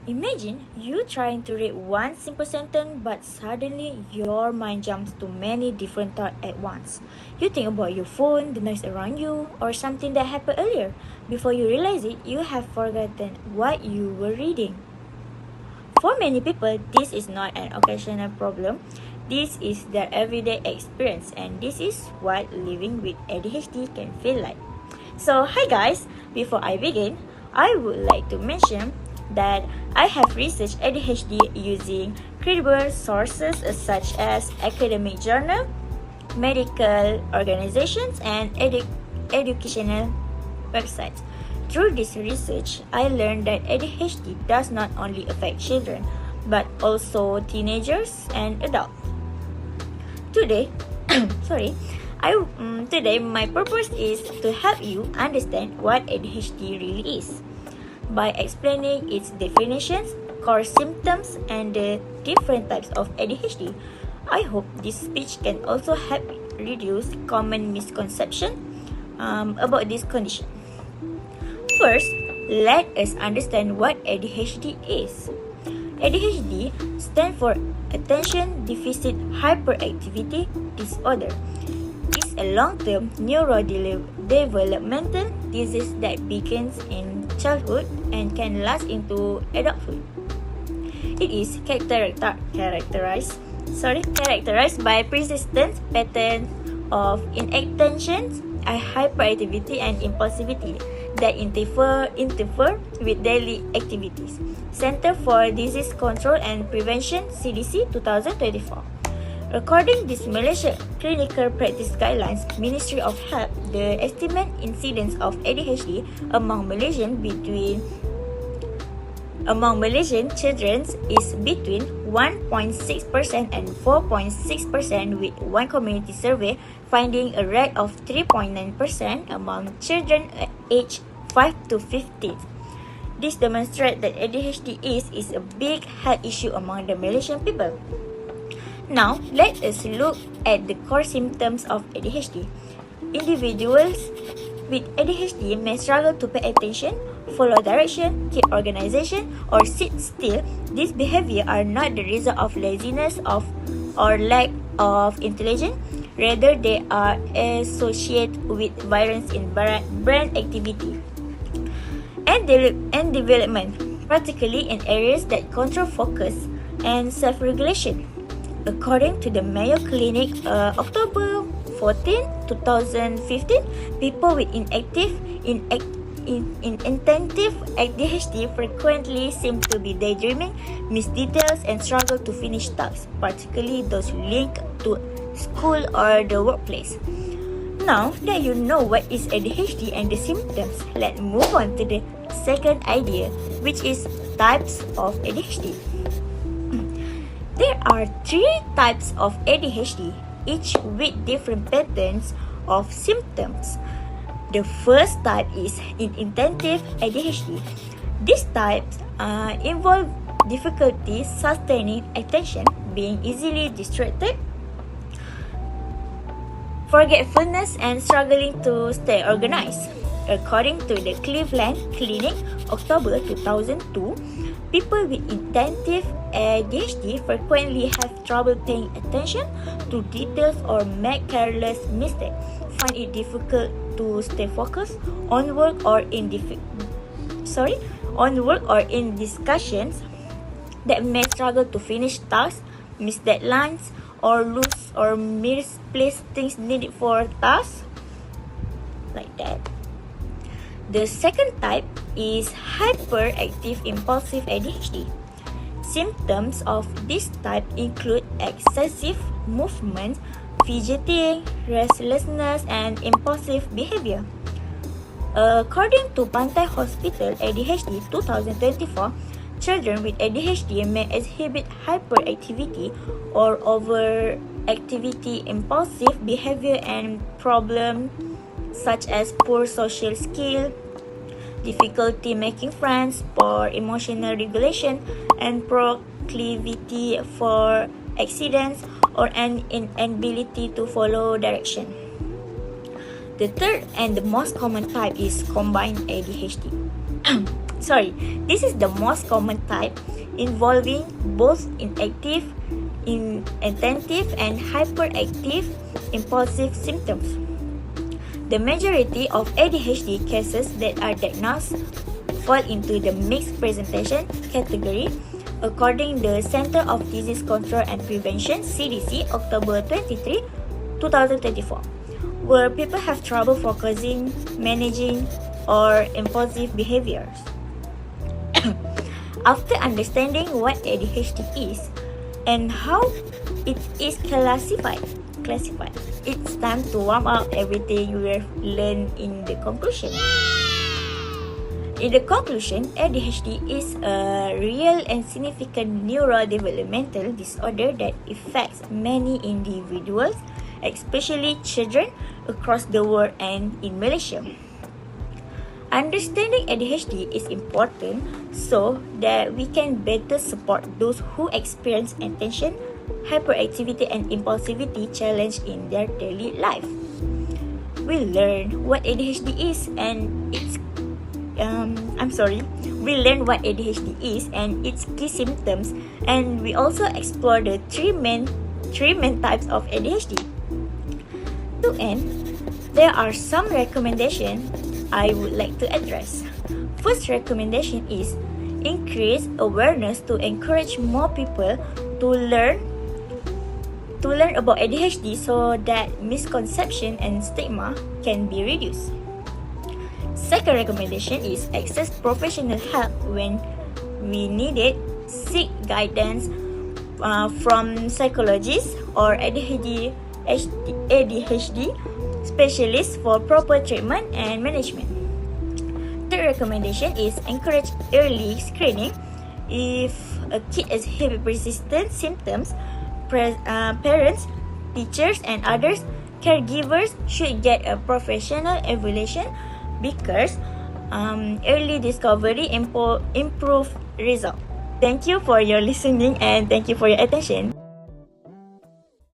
Imagine you trying to read one simple sentence, but suddenly your mind jumps to many different thoughts at once. You think about your phone, the noise around you, or something that happened earlier. Before you realize it, you have forgotten what you were reading. For many people, this is not an occasional problem. This is their everyday experience, and this is what living with ADHD can feel like. So, hi guys! Before I begin, I would like to mention that I have researched ADHD using credible sources such as academic journal, medical organizations, and educational websites. Through this research, I learned that ADHD does not only affect children, but also teenagers and adults. Today, sorry, today my purpose is to help you understand what ADHD really is by explaining its definitions, core symptoms, and the different types of ADHD. I hope this speech can also help reduce common misconceptions about this condition. First, let us understand what ADHD is. ADHD stands for Attention Deficit Hyperactivity Disorder. It's a long-term neurodevelopmental disease that begins in childhood and can last into adulthood. It is characterized by persistent patterns of inattention, hyperactivity, and impulsivity that interfere with daily activities. Center for Disease Control and Prevention (CDC) 2024. According to Malaysia Clinical Practice Guidelines, Ministry of Health, the estimate incidence of ADHD among Malaysian children is between 1.6% and 4.6%, with one community survey finding a rate of 3.9% among children aged 5 to 15. This demonstrates that ADHD is a big health issue among the Malaysian people. Now, let us look at the core symptoms of ADHD. Individuals with ADHD may struggle to pay attention, follow direction, keep organization, or sit still. These behaviors are not the result of laziness or lack of intelligence. Rather, they are associated with variance in brain activity and development, particularly in areas that control focus and self-regulation. According to the Mayo Clinic, October 14, 2015, people with inattentive ADHD frequently seem to be daydreaming, miss details, and struggle to finish tasks, particularly those linked to school or the workplace. Now that you know what is ADHD and the symptoms, let's move on to the second idea, which is types of ADHD. There are 3 types of ADHD, each with different patterns of symptoms. The first type is inattentive ADHD. These types involve difficulty sustaining attention, being easily distracted, forgetfulness, and struggling to stay organized. According to the Cleveland Clinic, October 2002, people with inattentive ADHD frequently have trouble paying attention to details or make careless mistakes, find it difficult to stay focused on work or in discussions, that may struggle to finish tasks, miss deadlines, or lose or misplace things needed for tasks, like that. The second type is hyperactive impulsive ADHD. Symptoms of this type include excessive movement, fidgeting, restlessness, and impulsive behavior. According to Pantai Hospital ADHD 2024, children with ADHD may exhibit hyperactivity or overactivity, impulsive behavior, and problems such as poor social skill, difficulty making friends, poor emotional regulation, and proclivity for accidents, or an inability to follow direction. The third and the most common type is combined ADHD. This is the most common type, involving both inattentive and hyperactive impulsive symptoms. The majority of ADHD cases that are diagnosed fall into the mixed presentation category, according to the Center of Disease Control and Prevention (CDC) October 23, 2024, where people have trouble focusing, managing, or impulsive behaviors. After understanding what ADHD is and how it is classified, it's time to warm up everything we've learned in the conclusion. In the conclusion, ADHD is a real and significant neurodevelopmental disorder that affects many individuals, especially children, across the world and in Malaysia. Understanding ADHD is important so that we can better support those who experience attention, hyperactivity, and impulsivity challenge in their daily life. We learn what ADHD is and its key symptoms, and we also explore the three main types of ADHD. To end, there are some recommendations I would like to address. First recommendation is increase awareness to encourage more people to learn about ADHD so that misconception and stigma can be reduced. Second recommendation is access professional help when we need it. Seek guidance from psychologists or ADHD specialists for proper treatment and management. Third recommendation is encourage early screening. If a kid has heavy persistent symptoms, parents, teachers, and others caregivers should get a professional evaluation because early discovery improve result. Thank you for your listening and thank you for your attention.